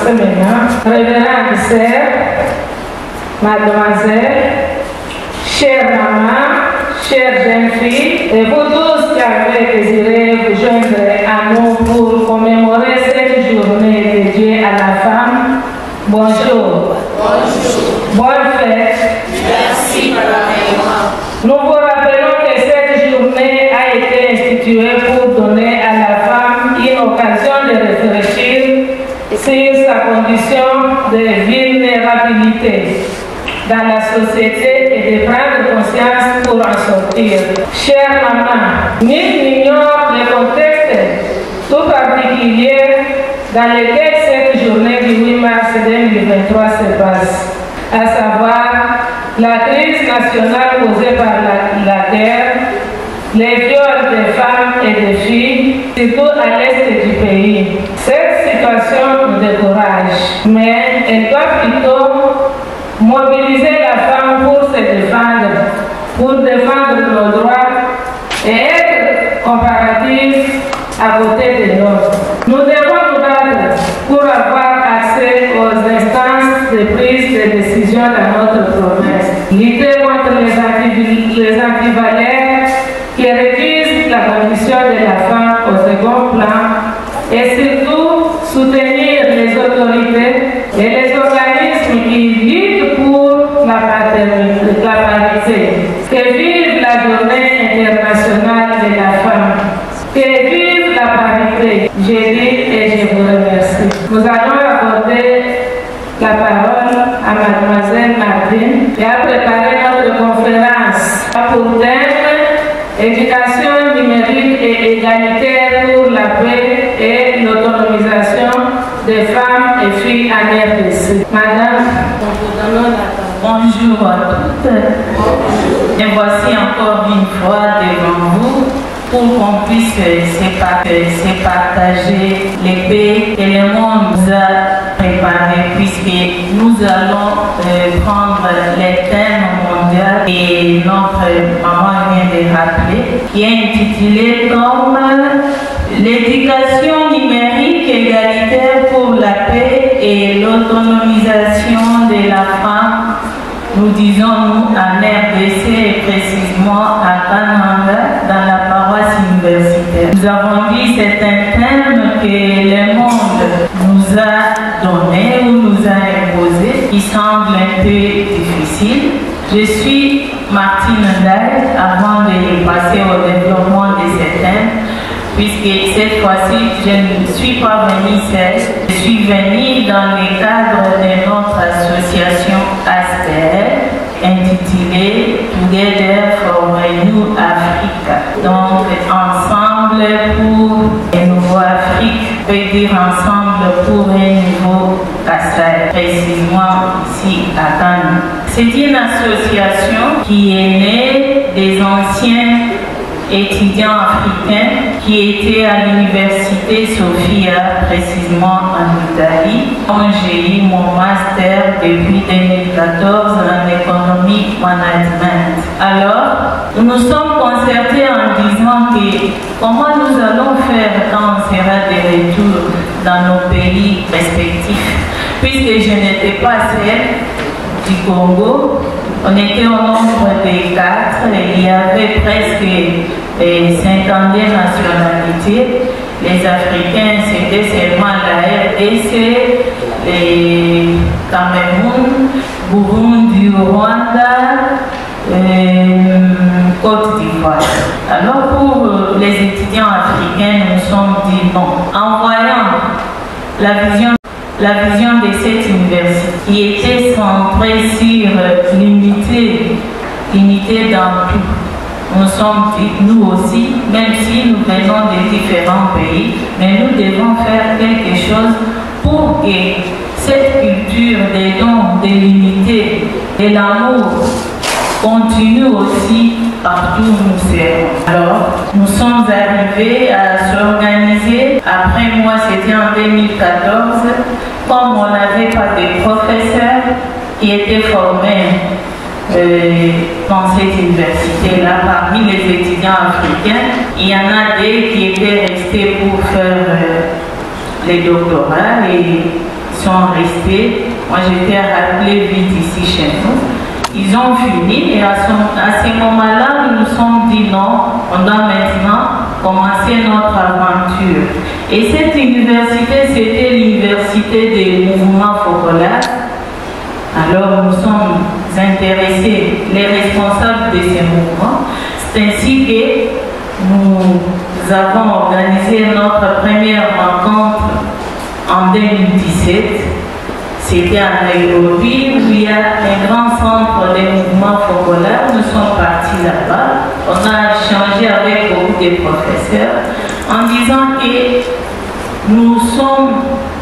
commencer maintenant. Révérende sœur, mademoiselle, chère maman, chère jeune fille, et vous tous qui avez désiré vous joindre à nous pour commémorer cette journée dédiée à la femme, bonjour. Bonjour. Bonne fête. Merci, Madame. Nous vous rappelons que cette journée a été instituée pour donner à la femme une occasion de réfléchir sur sa condition de vulnérabilité dans la société et de prendre conscience pour en sortir. Chère maman, nul n'ignore le contexte tout particulier dans lequel cette journée du 8 mars 2023 se passe, à savoir la crise nationale causée par la guerre, les viols des femmes et des filles, surtout à l'est du pays. Cette situation nous décourage, mais elle doit plutôt mobiliser la femme pour se défendre, pour défendre nos droits et être comparatifs à côté de l'autre. Nous devons nous battre pour avoir accès aux instances de prise de décision dans notre province. Lutter contre les antivalaires qui réduisent la condition de la femme au second plan et surtout soutenir les autorités et les organismes qui luttent pour la parité. Que vive la journée internationale de la femme. Que vive la parité. Je dis et je vous remercie. Nous allons accorder la parole à Mademoiselle Martine qui a préparé notre conférence pour thème éducation numérique et égalitaire pour la paix et l'autonomisation des femmes et filles en RDC. Madame, nous vous donnons la parole. Bonjour à toutes. Et voici encore une fois devant vous pour qu'on puisse se partager les paix que le monde nous a préparé, puisque nous allons prendre les thèmes mondiaux et notre maman vient de rappeler, qui est intitulé comme l'éducation numérique égalitaire pour la paix et l'autonomisation de la femme. Nous disons nous en RDC et précisément à Kananga dans la paroisse universitaire. Nous avons dit c'est un thème que le monde nous a donné ou nous a imposé qui semble un peu difficile. Je suis Martine Ndaye avant de passer au développement de ce thème, puisque cette fois-ci je ne suis pas venue seule. Je suis venue dans le cadre de notre association ASPR intitulée Together for a New Africa. Donc ensemble pour un nouveau Afrique, peut dire ensemble pour un nouveau Kassai, précisément ici à Kano. C'est une association qui est née des anciens étudiants africains qui étaient à l'université Sophia, précisément en Italie, dont j'ai eu mon master depuis 2014 en économie management. Alors, nous nous sommes concertés en disant que comment nous allons faire quand on sera de retour dans nos pays respectifs, puisque je n'étais pas seule du Congo. On était au nombre de 4, il y avait presque 52 nationalités. Les Africains, c'était seulement la RDC, Cameroun, Burundi, Rwanda, Côte d'Ivoire. Alors pour les étudiants africains, nous nous sommes dit bon, en voyant la vision de cette université qui était centrée sur l'unité dans tout. Nous sommes dit, nous aussi, même si nous venons de différents pays, mais nous devons faire quelque chose pour que cette culture des dons, de l'unité, de l'amour continue aussi partout où nous serons. Alors, nous sommes arrivés à s'organiser. Après moi, c'était en 2014. Comme on n'avait pas de professeurs qui étaient formés dans cette université-là, parmi les étudiants africains, il y en a des qui étaient restés pour faire les doctorats et sont restés. Moi, j'étais rappelé vite ici chez nous. Ils ont fini et à ce moment-là, nous nous sommes dit non, on doit maintenant commencer notre aventure. Et cette université, c'était l'université des mouvements focolars. Alors nous sommes intéressés, les responsables de ces mouvements. C'est ainsi que nous avons organisé notre première rencontre en 2017. C'était à Nairobi, où il y a un grand centre des mouvements focolars. Nous sommes partis là-bas. On a échangé avec beaucoup de professeurs en disant que nous sommes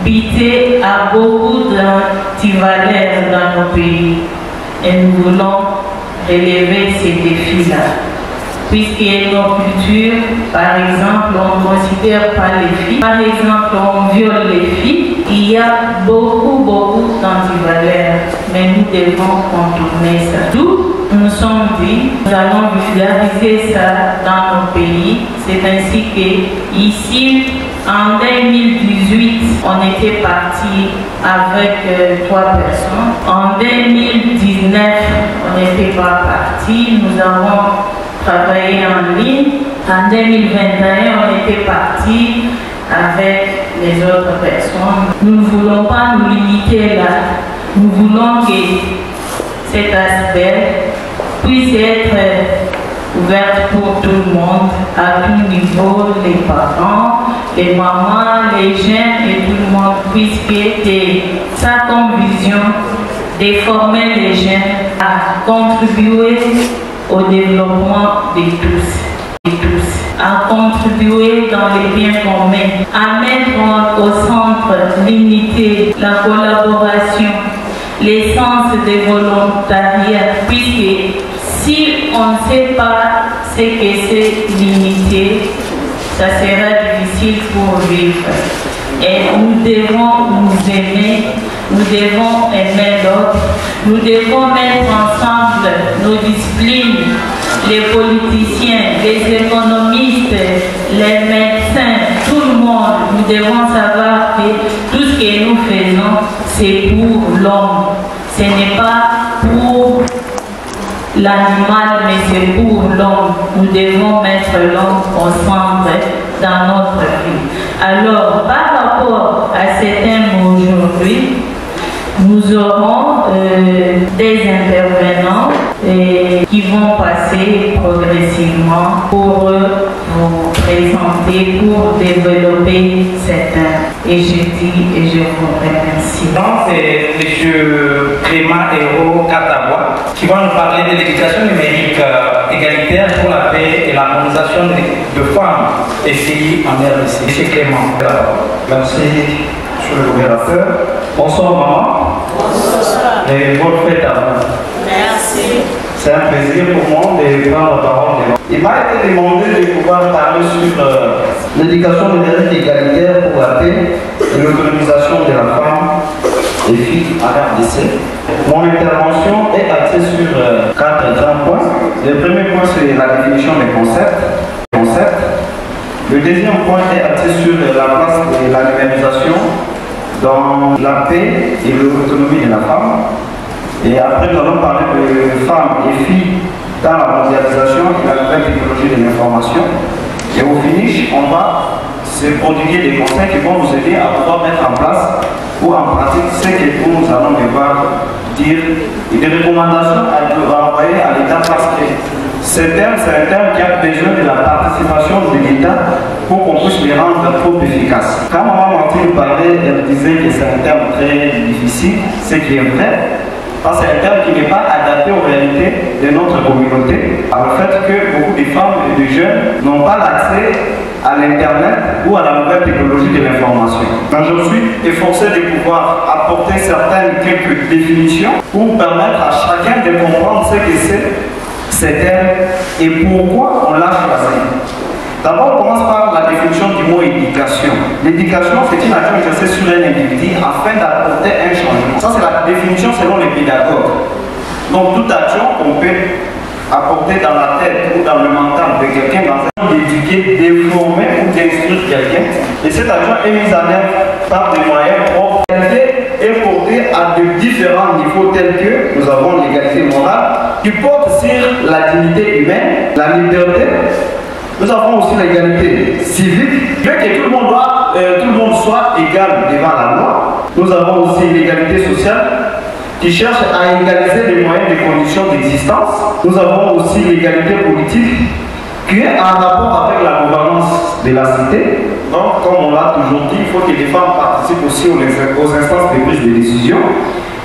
bités à beaucoup d'antivaleurs dans nos pays. Et nous voulons relever ces défis-là. Puisque nos cultures, par exemple, on ne considère pas les filles, par exemple, on viole les filles, il y a beaucoup d'antivaleurs, mais nous devons contourner ça. D'où nous nous sommes dit, nous allons vulgariser ça dans nos pays. C'est ainsi que ici, en 2018, on était parti avec 3 personnes. En 2019, on n'était pas parti. Nous avons travaillé en ligne. En 2021, on était parti avec les autres personnes. Nous ne voulons pas nous limiter là. Nous voulons que cet aspect puisse être ouvert pour tout le monde, à tout niveau, les parents, les mamans, les jeunes et tout le monde, puisque c'est ça comme vision de former les jeunes à contribuer au développement de tous, à contribuer dans les biens communs, à mettre au centre l'unité, la collaboration, l'essence des volontariats, puisque si on ne sait pas ce que c'est l'unité, ça sera difficile pour vivre. Et nous devons nous aimer, nous devons aimer l'autre, nous devons mettre ensemble nos disciplines, les politiciens, les économistes, les médecins, tout le monde. Nous devons savoir que tout ce que nous faisons, c'est pour l'homme. Ce n'est pas pour l'animal, mais c'est pour l'homme. Nous devons mettre l'homme au centre dans notre vie. Alors, par rapport à ce thème aujourd'hui, nous aurons des intervenants qui vont passer progressivement pour vous présenter, pour développer ce thème. Et je dis et je vous remercie. Donc, c'est M. Clément Hérault Katawa qui va nous parler de l'éducation numérique égalitaire pour la paix et la colonisation de femmes et filles en RDC. M. Clément. Merci, M. le modérateur. Bonsoir, maman. Bonsoir. Et bonne fête à vous. Merci. C'est un plaisir pour moi de prendre la parole. Il m'a été demandé de pouvoir parler sur l'éducation numérique égalitaire pour la paix et l'autonomisation de la femme et filles à RDC. Mon intervention est axée sur 4 grands points. Le premier point, c'est la définition des concepts. Le deuxième point est axé sur la place de la numérisation dans la paix et l'autonomie de la femme. Et après, nous allons parler de femmes et filles dans la mondialisation et la nouvelle technologie de l'information. Et au finish, on va se prodiguer des conseils qui vont nous aider à pouvoir mettre en place ou en pratique ce que nous allons devoir dire et des recommandations à envoyer à l'État parce que ce terme, c'est un terme qui a besoin de la participation de l'État pour qu'on puisse les rendre trop efficaces. Quand Maman Martine parlait, elle disait que c'est un terme très difficile, ce qui est vrai. Parce que c'est un terme qui n'est pas adapté aux réalités de notre communauté, à le fait que beaucoup de femmes et de jeunes n'ont pas l'accès à l'Internet ou à la nouvelle technologie de l'information. Donc je suis efforcé de pouvoir apporter quelques définitions pour permettre à chacun de comprendre ce que c'est ce terme et pourquoi on l'a choisi. D'abord, on commence par la définition du mot éducation. L'éducation, c'est une action exercée sur un individu afin d'apporter un changement. Ça, c'est la définition selon les pédagogues. Donc, toute action qu'on peut apporter dans la tête ou dans le mental de quelqu'un dans un but d'éduquer, d'informer ou d'instruire quelqu'un. Et cette action est mise en œuvre par des moyens propres. Elle fait tels que nous avons l'égalité morale qui porte sur la dignité humaine, la liberté. Nous avons aussi l'égalité civique, bien que tout le monde soit égal devant la loi. Nous avons aussi l'égalité sociale qui cherche à égaliser les moyens des conditions d'existence. Nous avons aussi l'égalité politique qui est en rapport avec la gouvernance de la cité. Donc, comme on l'a toujours dit, il faut que les femmes participent aussi aux instances de prise de décision.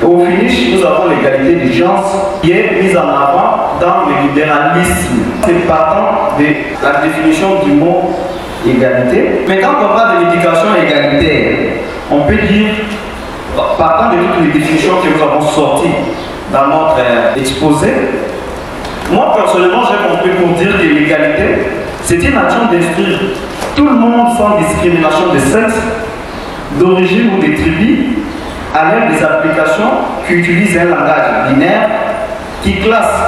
Et au finish, nous avons l'égalité des chances qui est mise en avant dans le libéralisme. C'est partant de la définition du mot égalité. Mais quand on parle de l'éducation égalitaire, on peut dire, partant de toutes les définitions que nous avons sorties dans notre exposé, moi personnellement j'ai compris pour dire que l'égalité, c'est une action d'instruire tout le monde sans discrimination de sexe, d'origine ou de tribu, à l'aide des applications qui utilisent un langage binaire, qui classe,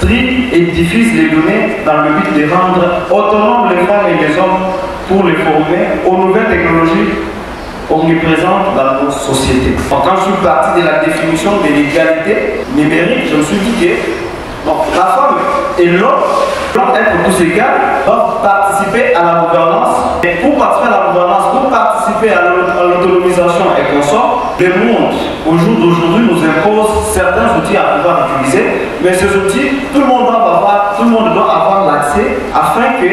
trie et diffuse les données dans le but de rendre autonomes les femmes et les hommes pour les former aux nouvelles technologies omniprésentes dans nos sociétés. Quand je suis parti de la définition de l'égalité numérique, je me suis dit que la femme et l'homme, être tous égaux, doivent participer à la gouvernance. Et pour participer à la gouvernance, pour participer à l'autonomisation et consort, le monde, au jour d'aujourd'hui, nous impose certains outils à pouvoir utiliser. Mais ces outils, tout le monde doit avoir l'accès afin que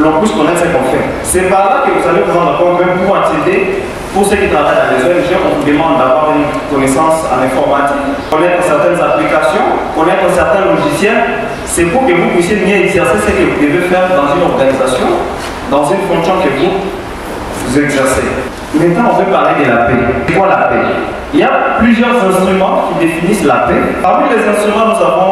l'on puisse connaître ce qu'on fait. C'est par là que vous allez vous rendre compte que pour accéder, pour ceux qui travaillent dans les ONG, on vous demande d'avoir une connaissance en informatique, connaître certaines applications, connaître certains logiciels. C'est pour que vous puissiez mieux exercer ce que vous devez faire dans une organisation, dans une fonction que vous exercez. Maintenant, on veut parler de la paix. C'est quoi la paix? Il y a plusieurs instruments qui définissent la paix. Parmi les instruments, nous avons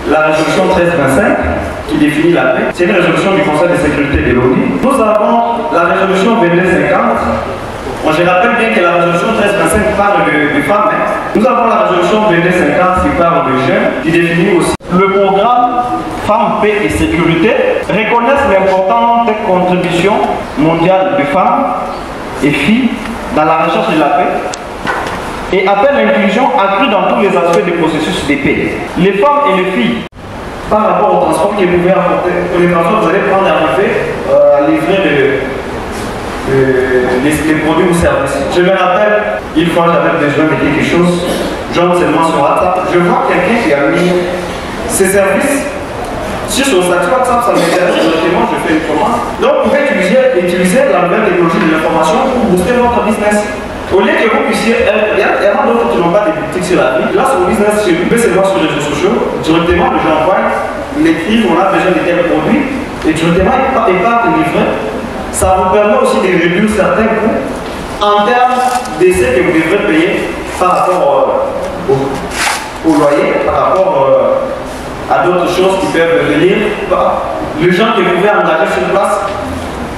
la résolution 1325 qui définit la paix. C'est une résolution du Conseil de sécurité de l'ONU. Nous avons la résolution 2250. Bon, je rappelle bien que la résolution 1325 parle de femmes. Nous avons la résolution 2250 qui parle de jeunes, qui définit aussi le programme Femmes, Paix et Sécurité, reconnaissent l'importante contribution mondiale de femmes et filles dans la recherche de la paix et appelle l'inclusion accrue dans tous les aspects du processus de paix. Les femmes et les filles, par rapport au transport que vous pouvez apporter, pour les transports, vous allez prendre un café à livrer les produits ou services. Je me rappelle, une fois j'avais besoin de quelque chose, j'entre seulement sur WhatsApp, je vois quelqu'un qui a mis ses services sur son statut WhatsApp, ça m'intéresse directement, je fais une commande. Donc vous pouvez utiliser la nouvelle technologie de l'information pour booster votre business. Au lieu que vous puissiez, il y a d'autres qui n'ont pas de boutiques sur la ville, là sur le business, je peux se voir sur les réseaux sociaux, directement les gens voient, ils écrivent, on a besoin de tels produits, et directement ils partent livrer. Ça vous permet aussi de réduire certains coûts en termes d'essais que vous devrez payer par rapport au loyer, par rapport à d'autres choses qui peuvent venir. Les gens que vous pouvez engager sur place,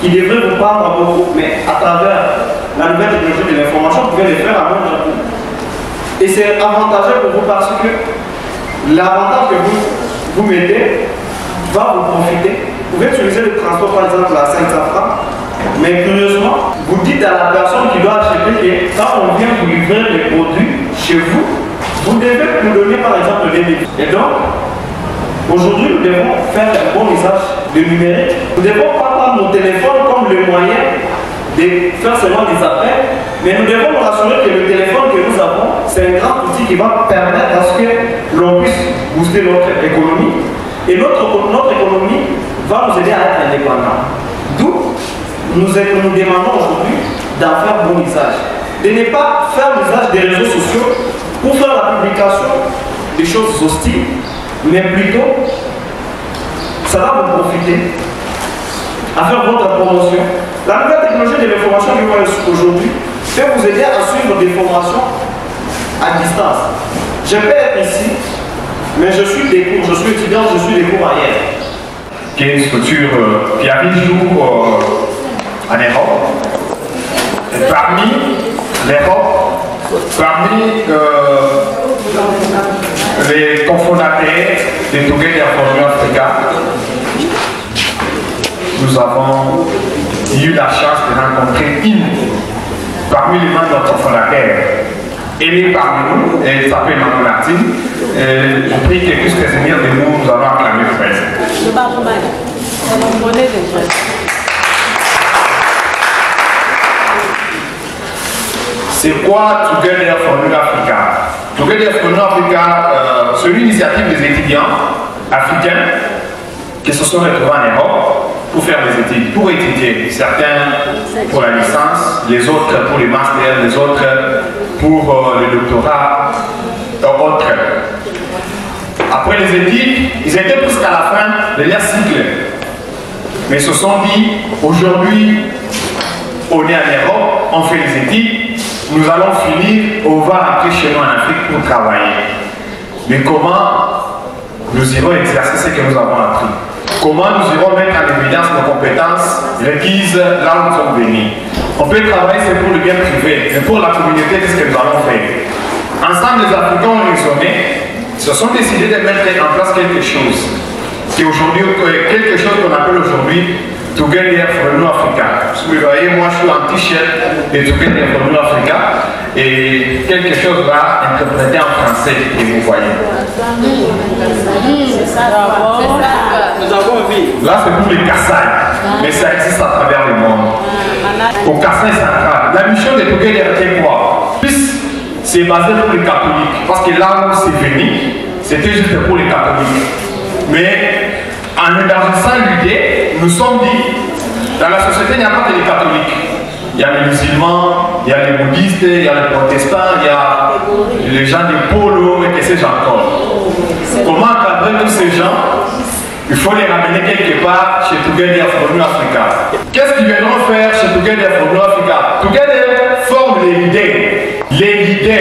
qui devraient vous prendre beaucoup, mais à travers la nouvelle technologie de l'information, vous pouvez les faire à moindre coût. Et c'est avantageux pour vous parce que l'avantage que vous mettez va vous profiter. Vous pouvez utiliser le transport par exemple à 500 francs, mais curieusement, vous dites à la personne qui doit acheter que quand on vient vous livrer les produits chez vous, vous devez nous donner par exemple des milliers. Et donc, aujourd'hui, nous devons faire un bon usage du numérique. Nous devons pas prendre nos téléphones comme le moyen de faire seulement des appels, mais nous devons nous rassurer que le téléphone que nous avons, c'est un grand outil qui va permettre à ce que l'on puisse booster notre économie. Et notre économie va nous aider à être indépendants. D'où nous demandons aujourd'hui d'en faire bon usage. De ne pas faire l'usage des réseaux sociaux pour faire la publication des choses hostiles, mais plutôt, ça va vous profiter à faire votre promotion. La nouvelle technologie de l'information que vous voyez aujourd'hui peut vous aider à suivre des formations à distance. Je peux être ici, mais je suis des cours, je suis étudiant, je suis des cours ailleurs. Qui est une structure qui arrive toujours en Europe. Et parmi l'Europe, parmi les cofondateurs de Together for Africa, nous avons eu la chance de rencontrer une parmi les membres de notre cofondateur. Elle est parmi nous, elle s'appelle Mme Martine. Je prie qu'elle puisse venir de nous allons acclamer le président. C'est quoi Together for New Africa? Together for New Africa, c'est une initiative des étudiants africains qui se sont retrouvés en Europe pour faire des études, pour étudier. Certains pour la licence, les autres pour les masters, les autres pour le doctorat, autres. Après les études, ils étaient presque à la fin de leur cycle. Mais ils se sont dit, aujourd'hui, on est en Europe, on fait les études, nous allons finir, on va rentrer chez nous en Afrique pour travailler. Mais comment nous irons exercer ce que nous avons appris? Comment nous irons mettre en évidence nos compétences requises là où nous sommes venus? On peut travailler, c'est pour le bien privé, mais pour la communauté, qu'est-ce que nous allons faire? Ensemble, les Africains ont raisonné, se sont décidés de mettre en place quelque chose, qui aujourd'hui, quelque chose qu'on appelle aujourd'hui Together for New Africa. Vous voyez, moi je suis en t-shirt de Together for New Africa et quelque chose là interprété en français, et vous voyez. Nous avons vu. Là c'est pour les Kassai, mais ça existe à travers le monde. Au Kassai central, la mission de Together était quoi? Plus c'est basé pour les catholiques, parce que là où c'est venu, c'était juste pour les catholiques. Mais en élargissant l'idée, nous sommes dit, dans la société, il n'y a pas que les catholiques. Il y a les musulmans, il y a les bouddhistes, il y a les protestants, il y a les gens des polos, et que sais-je encore. Comment encadrer tous ces gens? Il faut les ramener quelque part chez Together for New Africa. Qu'est-ce qu'ils viendront faire chez Together for New Africa? Together forme les leaders,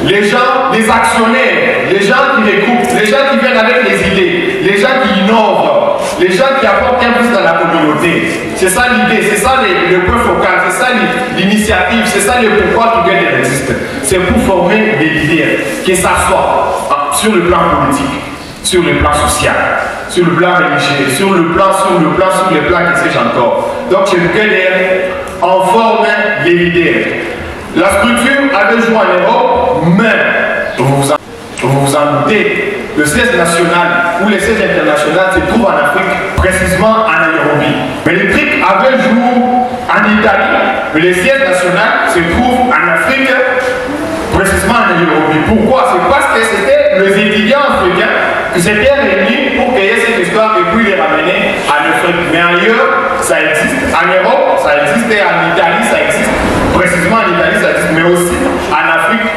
les gens, les actionnaires, les gens qui recoupent, les gens qui viennent avec les idées, les gens qui innovent, les gens qui apportent un plus dans la communauté. C'est ça l'idée, c'est ça le point focal, c'est ça l'initiative, c'est ça le pourquoi Together existe. C'est pour former des leaders qui s'assoient sur le plan politique, sur le plan social, sur le plan religieux, sur le plan, que sais-je encore. Donc chez Together, on forme des leaders. La structure avait joué en Europe, mais vous vous en doutez, le siège national ou le siège international se trouve en Afrique, précisément en Nairobi. Mais le truc avait joué en Italie, mais le siège national se trouve en Afrique, précisément en Nairobi. Pourquoi? C'est parce que c'était les étudiants africains qui s'étaient réunis pour créer cette histoire et puis les ramener en Afrique. Mais ailleurs, ça existe. En Europe, ça existe. En Italie, ça existe. Précisément en Italie, ça existe. Mais aussi en Afrique,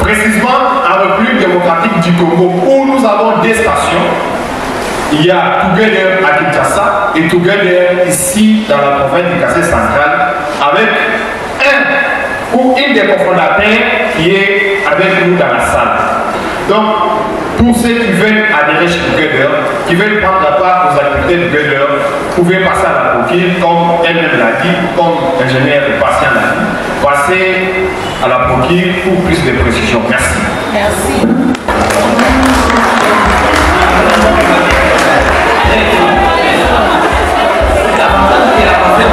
précisément en République démocratique du Congo, où nous avons des stations. Il y a Together à Kinshasa et Together ici dans la province du Kassai central, avec un ou une des cofondateurs qui est avec nous dans la salle. Donc, pour ceux qui veulent adhérer chez Together, qui veulent prendre la part aux activités Together, vous pouvez passer à la coquille, comme elle-même l'a dit, comme ingénieur et patient l'a dit. Passez à la coquille pour plus de précision. Merci. Merci. L'avantage qu'il a pensé